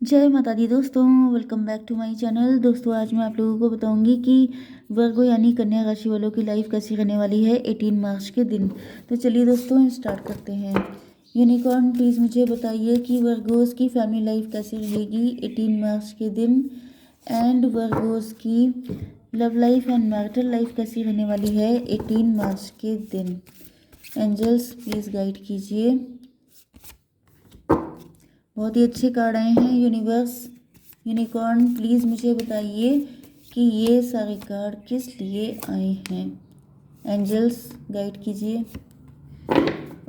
जय माता दी दोस्तों, welcome back to my channel. दोस्तों आज मैं आप लोगों को बताऊंगी कि वर्गो यानी कन्या राशि वालों की लाइफ कैसी रहने वाली है 18 मार्च के दिन। तो चलिए दोस्तों स्टार्ट करते हैं। यूनिकॉर्न प्लीज़ मुझे बताइए कि वर्गोस की फैमिली लाइफ कैसी रहेगी 18 मार्च के दिन, एंड वर्गोस की love life and marital life कैसी रहने वाली है 18 मार्च के दिन। एंजल्स प्लीज़ गाइड कीजिए। बहुत ही अच्छे कार्ड आए हैं। यूनिवर्स, यूनिकॉर्न प्लीज़ मुझे बताइए कि ये सारे कार्ड किस लिए आए हैं। एंजल्स गाइड कीजिए।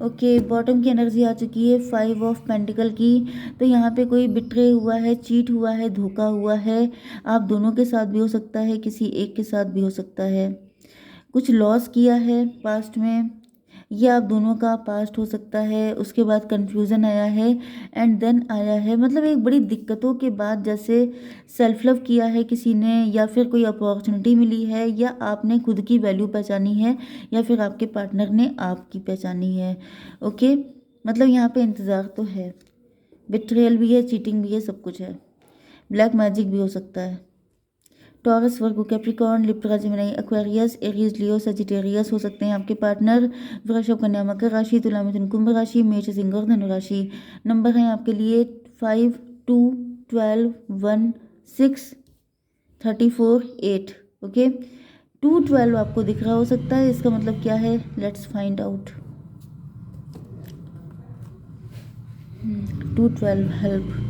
ओके, बॉटम की एनर्जी आ चुकी है 5 ऑफ पेंटिकल की। तो यहाँ पे कोई बिट्रे हुआ है, चीट हुआ है, धोखा हुआ है। आप दोनों के साथ भी हो सकता है, किसी एक के साथ भी हो सकता है। कुछ लॉस किया है पास्ट में, ये आप दोनों का पास्ट हो सकता है। उसके बाद कंफ्यूजन आया है एंड देन आया है, मतलब एक बड़ी दिक्कतों के बाद जैसे सेल्फ लव किया है किसी ने, या फिर कोई अपॉर्चुनिटी मिली है, या आपने खुद की वैल्यू पहचानी है, या फिर आपके पार्टनर ने आपकी पहचानी है। ओके, मतलब यहाँ पे इंतज़ार तो है, बिट्रेयल भी है, चीटिंग भी है, सब कुछ है। ब्लैक मैजिक भी हो सकता है। Taurus, Virgo, Capricorn, Libra, Gemini, Aquarius, Aries, Leo, Sagittarius हो सकते हैं आपके पार्टनर। वृषभ, कन्या, मकर राशि, तुला, मिथुन, कुंभ राशि, मेष, सिंह और धनु राशि। नंबर हैं आपके लिए 5, 2, 12, 1, 6, 34, 8। ओके, 212 आपको दिख रहा हो सकता है, इसका मतलब क्या है, लेट्स फाइंड आउट। 212 हेल्प।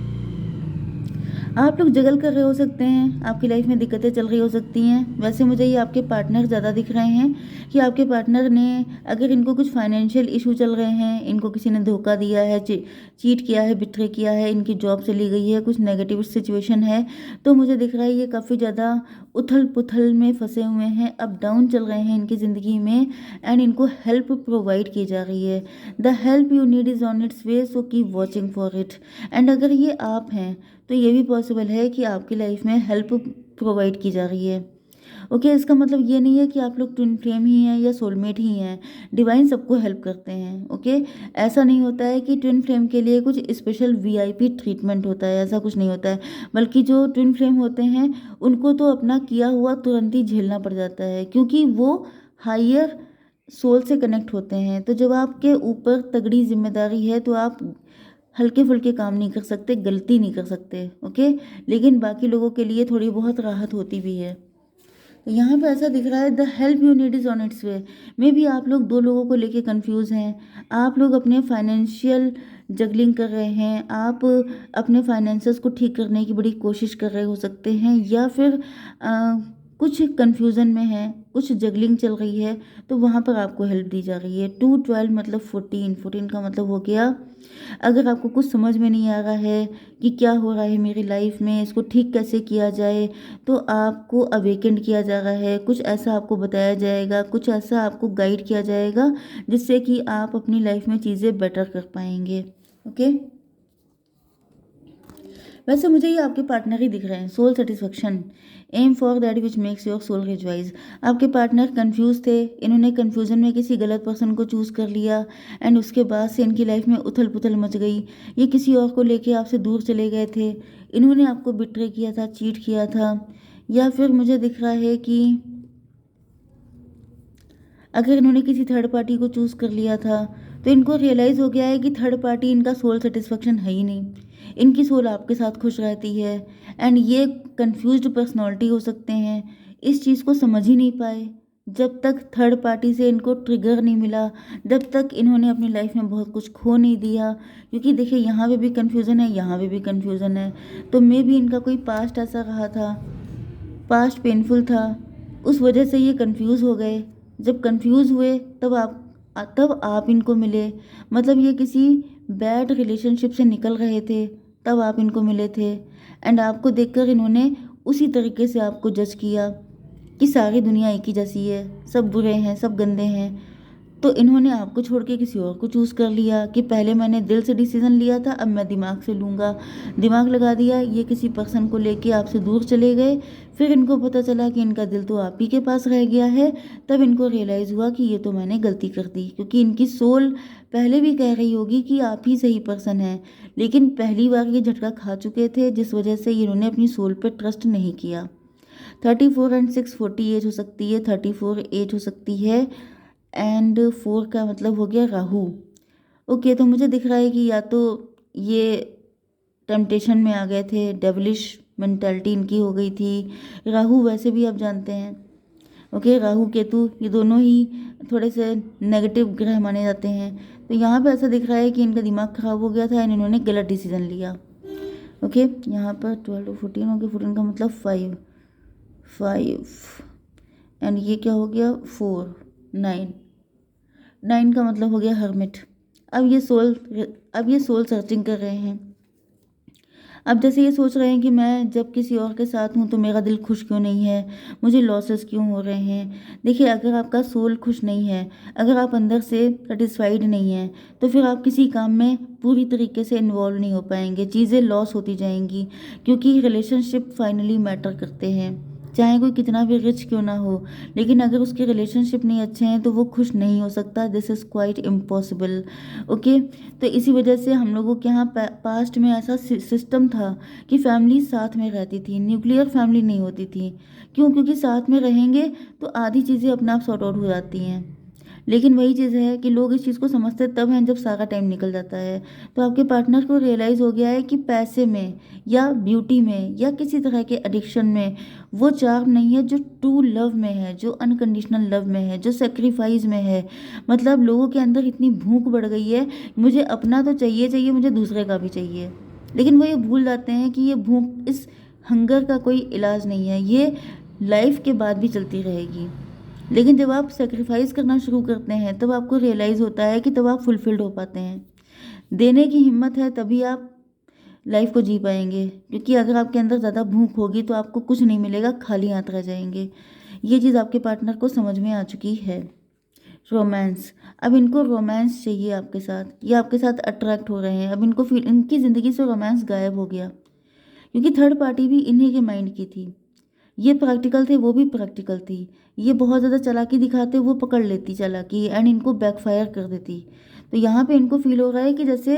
आप लोग जगल कर रहे हो सकते हैं, आपकी लाइफ में दिक्कतें चल रही हो सकती हैं। वैसे मुझे ये आपके पार्टनर ज़्यादा दिख रहे हैं कि आपके पार्टनर ने, अगर इनको कुछ फाइनेंशियल इशू चल रहे हैं, इनको किसी ने धोखा दिया है, चीट किया है, बिट्रे किया है, इनकी जॉब चली गई है, कुछ नेगेटिव सिचुएशन है, तो मुझे दिख रहा है ये काफ़ी ज़्यादा उथल पुथल में फंसे हुए हैं, अप डाउन चल रहे हैं इनकी ज़िंदगी में, एंड इनको हेल्प प्रोवाइड की जा रही है। The help you need is on it's way, so keep watching for it. And अगर ये आप हैं तो ये भी पॉसिबल है कि आपकी लाइफ में हेल्प प्रोवाइड की जा रही है। ओके, इसका मतलब ये नहीं है कि आप लोग ट्विन फ्लेम ही हैं या सोलमेट ही हैं। डिवाइन सबको हेल्प करते हैं। ओके, ऐसा नहीं होता है कि ट्विन फ्लेम के लिए कुछ स्पेशल वीआईपी ट्रीटमेंट होता है, ऐसा कुछ नहीं होता है। बल्कि जो ट्विन फ्लेम होते हैं उनको तो अपना किया हुआ तुरंत ही झेलना पड़ जाता है, क्योंकि वो हायर सोल से कनेक्ट होते हैं। तो जब आपके ऊपर तगड़ी जिम्मेदारी है तो आप हल्के फुल्के काम नहीं कर सकते, गलती नहीं कर सकते। ओके, लेकिन बाकी लोगों के लिए थोड़ी बहुत राहत होती भी है। तो यहाँ पे ऐसा दिख रहा है the help you need is on it's way. May be आप लोग दो लोगों को लेके कंफ्यूज हैं। आप लोग अपने फाइनेंशियल जगलिंग कर रहे हैं, आप अपने फाइनेंसेस को ठीक करने की बड़ी कोशिश कर रहे हो सकते हैं, या फिर कुछ कंफ्यूजन में है, कुछ जगलिंग चल रही है, तो वहाँ पर आपको हेल्प दी जा रही है। 212 मतलब 14, 14 का मतलब हो गया, अगर आपको कुछ समझ में नहीं आ रहा है कि क्या हो रहा है मेरी लाइफ में, इसको ठीक कैसे किया जाए, तो आपको अवेकेंड किया जा रहा है। कुछ ऐसा आपको बताया जाएगा, कुछ ऐसा आपको गाइड किया जाएगा जिससे कि आप अपनी लाइफ में चीज़ें बेटर कर पाएंगे। ओके, वैसे मुझे ये आपके पार्टनर ही दिख रहे हैं। Soul satisfaction, aim for that which makes your soul rejoice. आपके पार्टनर कंफ्यूज थे, इन्होंने कंफ्यूजन में किसी गलत पर्सन को चूज़ कर लिया, एंड उसके बाद से इनकी लाइफ में उथल पुथल मच गई। ये किसी और को लेके आपसे दूर चले गए थे, इन्होंने आपको बिट्रे किया था, चीट किया था, या फिर मुझे दिख रहा है कि अगर इन्होंने किसी थर्ड पार्टी को चूज़ कर लिया था, तो इनको रियलाइज़ हो गया है कि थर्ड पार्टी इनका सोल सेटिस्फेक्शन है ही नहीं, इनकी सोल आपके साथ खुश रहती है। एंड ये कंफ्यूज्ड पर्सनालिटी हो सकते हैं, इस चीज़ को समझ ही नहीं पाए जब तक थर्ड पार्टी से इनको ट्रिगर नहीं मिला, जब तक इन्होंने अपनी लाइफ में बहुत कुछ खो नहीं दिया। क्योंकि देखिए यहाँ पे भी कन्फ्यूज़न है, यहाँ पे भी कन्फ्यूज़न है, तो मे भी इनका कोई पास्ट ऐसा रहा था, पास्ट पेनफुल था, उस वजह से ये कंफ्यूज हो गए। जब कंफ्यूज हुए तब आप इनको मिले, मतलब ये किसी बैड रिलेशनशिप से निकल रहे थे, तब आप इनको मिले थे। एंड आपको देखकर इन्होंने उसी तरीके से आपको जज किया कि सारी दुनिया एक ही जैसी है, सब बुरे हैं, सब गंदे हैं। तो इन्होंने आपको छोड़ के किसी और को चूज़ कर लिया कि पहले मैंने दिल से डिसीज़न लिया था, अब मैं दिमाग से लूँगा। दिमाग लगा दिया, ये किसी पर्सन को लेके आपसे दूर चले गए। फिर इनको पता चला कि इनका दिल तो आप ही के पास रह गया है। तब इनको रियलाइज़ हुआ कि ये तो मैंने गलती कर दी, क्योंकि इनकी सोल पहले भी कह रही होगी कि आप ही सही पर्सन हैं, लेकिन पहली बार ये झटका खा चुके थे, जिस वजह से इन्होंने अपनी सोल पर ट्रस्ट नहीं किया। 34 एंड 6 40 एज हो सकती है, 34 एज हो सकती है, एंड 4 का मतलब हो गया राहु। ओके, तो मुझे दिख रहा है कि या तो ये टेम्पटेशन में आ गए थे, डेविलिश मेंटालिटी इनकी हो गई थी। राहु वैसे भी आप जानते हैं, ओके, राहु केतु ये दोनों ही थोड़े से नेगेटिव ग्रह माने जाते हैं। तो यहाँ पे ऐसा दिख रहा है कि इनका दिमाग खराब हो गया था एंड इन्होंने गलत डिसीजन लिया। ओके, यहाँ पर 12 और 14 हो गया, 14 का मतलब 5 एंड ये क्या हो गया 4 9 का मतलब हो गया हर्मिट। अब ये सोल सर्चिंग कर रहे हैं। अब जैसे ये सोच रहे हैं कि मैं जब किसी और के साथ हूँ तो मेरा दिल खुश क्यों नहीं है, मुझे लॉसेस क्यों हो रहे हैं। देखिए, अगर आपका सोल खुश नहीं है, अगर आप अंदर से सेटिस्फाइड नहीं हैं, तो फिर आप किसी काम में पूरी तरीके से इन्वॉल्व नहीं हो पाएंगे, चीज़ें लॉस होती जाएंगी, क्योंकि रिलेशनशिप फाइनली मैटर करते हैं। चाहे कोई कितना भी रिच क्यों ना हो, लेकिन अगर उसके रिलेशनशिप नहीं अच्छे हैं तो वो खुश नहीं हो सकता। This is quite impossible. Okay, तो इसी वजह से हम लोगों के यहाँ पास्ट में ऐसा सिस्टम था कि फैमिली साथ में रहती थी, न्यूक्लियर फैमिली नहीं होती थी। क्यों? क्योंकि साथ में रहेंगे तो आधी चीज़ें अपने आप सॉर्ट आउट हो जाती हैं। लेकिन वही चीज़ है कि लोग इस चीज़ को समझते तब हैं जब सारा टाइम निकल जाता है। तो आपके पार्टनर को रियलाइज़ हो गया है कि पैसे में या ब्यूटी में या किसी तरह के एडिक्शन में वो चार्म नहीं है जो ट्रू लव में है, जो अनकंडीशनल लव में है, जो सेक्रीफाइस में है। मतलब लोगों के अंदर इतनी भूख बढ़ गई है, मुझे अपना तो चाहिए चाहिए, मुझे दूसरे का भी चाहिए। लेकिन वो ये भूल जाते हैं कि ये भूख, इस हंगर का कोई इलाज नहीं है, ये लाइफ के बाद भी चलती रहेगी। लेकिन जब आप सेक्रीफाइस करना शुरू करते हैं तब आपको रियलाइज़ होता है कि तब आप फुलफिल्ड हो पाते हैं। देने की हिम्मत है तभी आप लाइफ को जी पाएंगे, क्योंकि अगर आपके अंदर ज़्यादा भूख होगी तो आपको कुछ नहीं मिलेगा, खाली हाथ रह जाएंगे। ये चीज़ आपके पार्टनर को समझ में आ चुकी है। रोमांस, अब इनको रोमांस चाहिए आपके साथ, ये आपके साथ अट्रैक्ट हो रहे हैं। अब इनको फील, इनकी ज़िंदगी से रोमांस गायब हो गया, क्योंकि थर्ड पार्टी भी इन्हीं के माइंड की थी। ये प्रैक्टिकल थे, वो भी प्रैक्टिकल थी। ये बहुत ज़्यादा चालाकी दिखाते, वो पकड़ लेती चालाकी एंड इनको बैकफायर कर देती। तो यहाँ पे इनको फील हो रहा है कि जैसे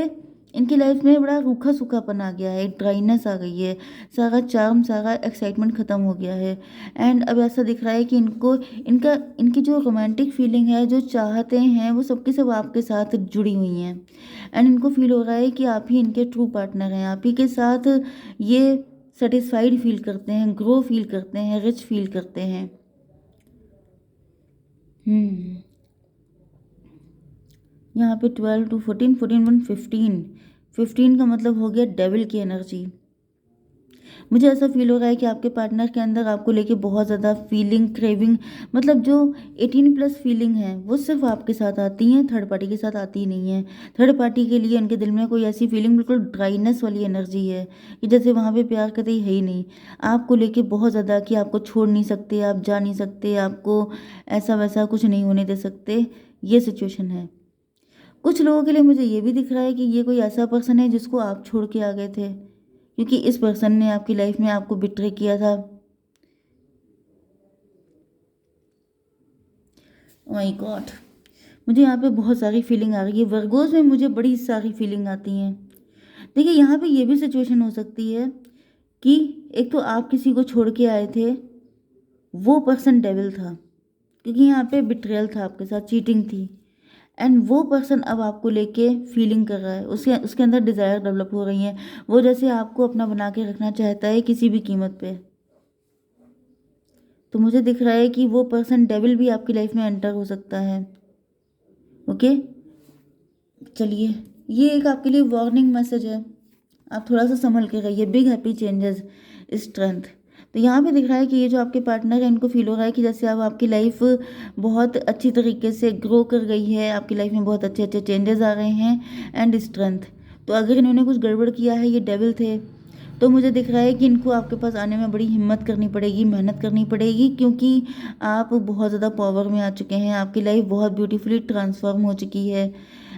इनकी लाइफ में बड़ा रूखा सूखापन आ गया है, ड्राइनेस आ गई है, सारा चार्म, सारा एक्साइटमेंट ख़त्म हो गया है। एंड अब ऐसा दिख रहा है कि इनकी जो रोमांटिक फीलिंग है, जो चाहते हैं, वो सबकी सब आपके साथ जुड़ी हुई हैं। एंड इनको फील हो रहा है कि आप ही इनके ट्रू पार्टनर हैं, आप ही के साथ ये सेटिस्फाइड फील करते हैं, ग्रो फील करते हैं, रिच फील करते हैं। यहाँ पे 12 to 14, 14 1 15, 15 का मतलब हो गया डेविल की एनर्जी। मुझे ऐसा फील हो रहा है कि आपके पार्टनर के अंदर आपको लेके बहुत ज़्यादा फीलिंग, क्रेविंग, मतलब जो 18+ फीलिंग है वो सिर्फ आपके साथ आती हैं, थर्ड पार्टी के साथ आती नहीं है। थर्ड पार्टी के लिए उनके दिल में कोई ऐसी फीलिंग, बिल्कुल ड्राइनेस वाली एनर्जी है कि जैसे वहाँ पे प्यार कतई है ही नहीं। आपको लेके बहुत ज़्यादा कि आपको छोड़ नहीं सकते, आप जा नहीं सकते, आपको ऐसा वैसा कुछ नहीं होने दे सकते, ये सिचुएशन है। कुछ लोगों के लिए मुझे ये भी दिख रहा है कि ये कोई ऐसा पर्सन है जिसको आप छोड़ के आ गए थे, क्योंकि इस पर्सन ने आपकी लाइफ में आपको बिट्रे किया था। माय गॉड, मुझे यहाँ पे बहुत सारी फीलिंग आ रही है। वर्गोज में मुझे बड़ी सारी फीलिंग आती हैं। देखिए, यहाँ पे ये भी सिचुएशन हो सकती है कि एक तो आप किसी को छोड़ के आए थे, वो पर्सन डेविल था, क्योंकि यहाँ पे बिट्रेयल था आपके साथ, चीटिंग थी। एंड वो पर्सन अब आपको लेके फीलिंग कर रहा है, उसके अंदर डिज़ायर डेवलप हो रही हैं। वो जैसे आपको अपना बना के रखना चाहता है किसी भी कीमत पे। तो मुझे दिख रहा है कि वो पर्सन डेविल भी आपकी लाइफ में एंटर हो सकता है। ओके, चलिए, ये एक आपके लिए वार्निंग मैसेज है, आप थोड़ा सा संभल के रहिए। Big happy changes, strength. तो यहाँ पे दिख रहा है कि ये जो आपके पार्टनर है, इनको फील हो रहा है कि जैसे अब आपकी लाइफ बहुत अच्छी तरीके से ग्रो कर गई है, आपकी लाइफ में बहुत अच्छे अच्छे चेंजेस आ रहे हैं। एंड स्ट्रेंथ, तो अगर इन्होंने कुछ गड़बड़ किया है, ये डेविल थे, तो मुझे दिख रहा है कि इनको आपके पास आने में बड़ी हिम्मत करनी पड़ेगी, मेहनत करनी पड़ेगी, क्योंकि आप बहुत ज़्यादा पावर में आ चुके हैं, आपकी लाइफ बहुत ब्यूटीफुली ट्रांसफॉर्म हो चुकी है।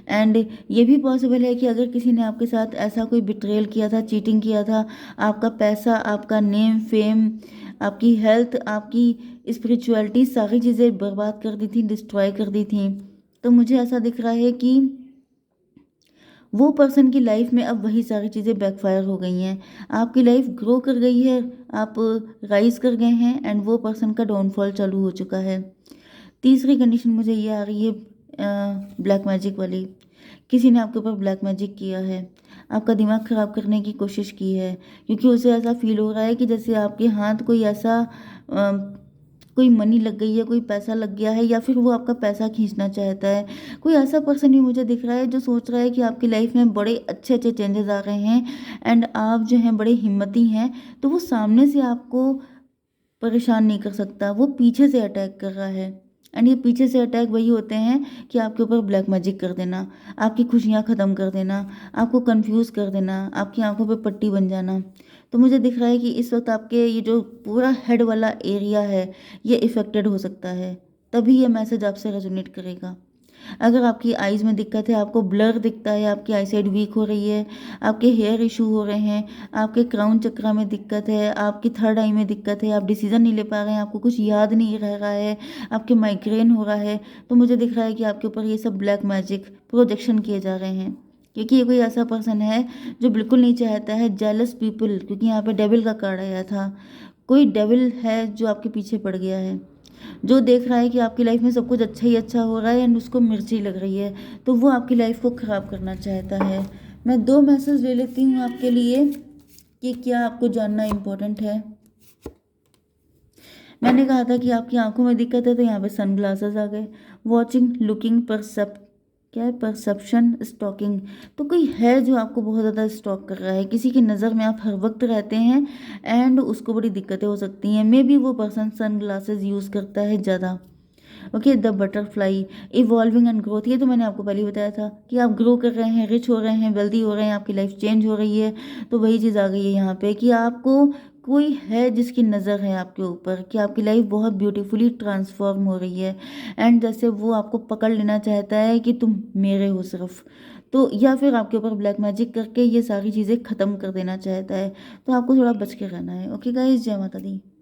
एंड ये भी पॉसिबल है कि अगर किसी ने आपके साथ ऐसा कोई बिट्रेयल किया था, चीटिंग किया था, आपका पैसा, आपका नेम, फेम, आपकी हेल्थ, आपकी स्पिरिचुअलिटी, सारी चीज़ें बर्बाद कर दी थी, डिस्ट्रॉय कर दी थी। तो मुझे ऐसा दिख रहा है कि वो पर्सन की लाइफ में अब वही सारी चीज़ें बैकफायर हो गई हैं। आपकी लाइफ ग्रो कर गई है, आप राइज कर गए हैं, एंड वो पर्सन का डाउनफॉल चालू हो चुका है। तीसरी कंडीशन मुझे ये आ रही है ब्लैक मैजिक वाली। किसी ने आपके ऊपर ब्लैक मैजिक किया है, आपका दिमाग ख़राब करने की कोशिश की है, क्योंकि उसे ऐसा फील हो रहा है कि जैसे आपके हाथ कोई ऐसा कोई मनी लग गई है, कोई पैसा लग गया है, या फिर वो आपका पैसा खींचना चाहता है। कोई ऐसा पर्सन भी मुझे दिख रहा है जो सोच रहा है कि आपकी लाइफ में बड़े अच्छे अच्छे चेंजेस आ रहे हैं, एंड आप जो हैं बड़े हिम्मती हैं, तो वो सामने से आपको परेशान नहीं कर सकता, वो पीछे से अटैक कर रहा है। एंड ये पीछे से अटैक वही होते हैं कि आपके ऊपर ब्लैक मैजिक कर देना, आपकी खुशियाँ ख़त्म कर देना, आपको कंफ्यूज कर देना, आपकी आंखों पे पट्टी बन जाना। तो मुझे दिख रहा है कि इस वक्त आपके ये जो पूरा हेड वाला एरिया है, ये इफ़ेक्टेड हो सकता है, तभी ये मैसेज आपसे रेजोनेट करेगा। अगर आपकी आइज़ में दिक्कत है, आपको ब्लर दिखता है, आपकी आईसाइट वीक हो रही है, आपके हेयर इशू हो रहे हैं, आपके क्राउन चक्रा में दिक्कत है, आपकी थर्ड आई में दिक्कत है, आप डिसीजन नहीं ले पा रहे हैं, आपको कुछ याद नहीं रह रहा है, आपके माइग्रेन हो रहा है, तो मुझे दिख रहा है कि आपके ऊपर ये सब ब्लैक मैजिक प्रोजेक्शन किए जा रहे हैं। क्योंकि ये कोई ऐसा पर्सन है जो बिल्कुल नहीं चाहता है जेलस पीपल, क्योंकि यहाँ पे डेविल का कार्ड आया था। कोई डेविल है जो आपके पीछे पड़ गया है, जो देख रहा है कि आपकी लाइफ में सब कुछ अच्छा ही अच्छा हो रहा है एंड उसको मिर्ची लग रही है, तो वो आपकी लाइफ को ख़राब करना चाहता है। मैं 2 मैसेज ले लेती हूँ आपके लिए कि क्या आपको जानना इम्पोर्टेंट है। मैंने कहा था कि आपकी आंखों में दिक्कत है, तो यहाँ पे सन ग्लासेस आ गए। वॉचिंग, लुकिंग, परसेप्ट, क्या है, परसेप्शन, स्टॉकिंग। तो कोई है जो आपको बहुत ज़्यादा स्टॉक कर रहा है, किसी की नज़र में आप हर वक्त रहते हैं, एंड उसको बड़ी दिक्कतें हो सकती हैं। मे बी वो पर्सन सन ग्लासेस यूज़ करता है ज़्यादा। Okay, the butterfly, evolving and growth, ये तो मैंने आपको पहले ही बताया था कि आप ग्रो कर रहे हैं, रिच हो रहे हैं, वेल्दी हो रहे हैं, आपकी लाइफ चेंज हो रही है। तो वही चीज़ आ गई है यहाँ पे कि आपको कोई है जिसकी नज़र है आपके ऊपर, कि आपकी लाइफ बहुत ब्यूटीफुली ट्रांसफॉर्म हो रही है, एंड जैसे वो आपको पकड़ लेना चाहता है कि तुम मेरे हो सिर्फ, तो या फिर आपके ऊपर ब्लैक मैजिक करके ये सारी चीज़ें ख़त्म कर देना चाहता है। तो आपको थोड़ा बच के रहना है। ओके गाइस, जय माता दी।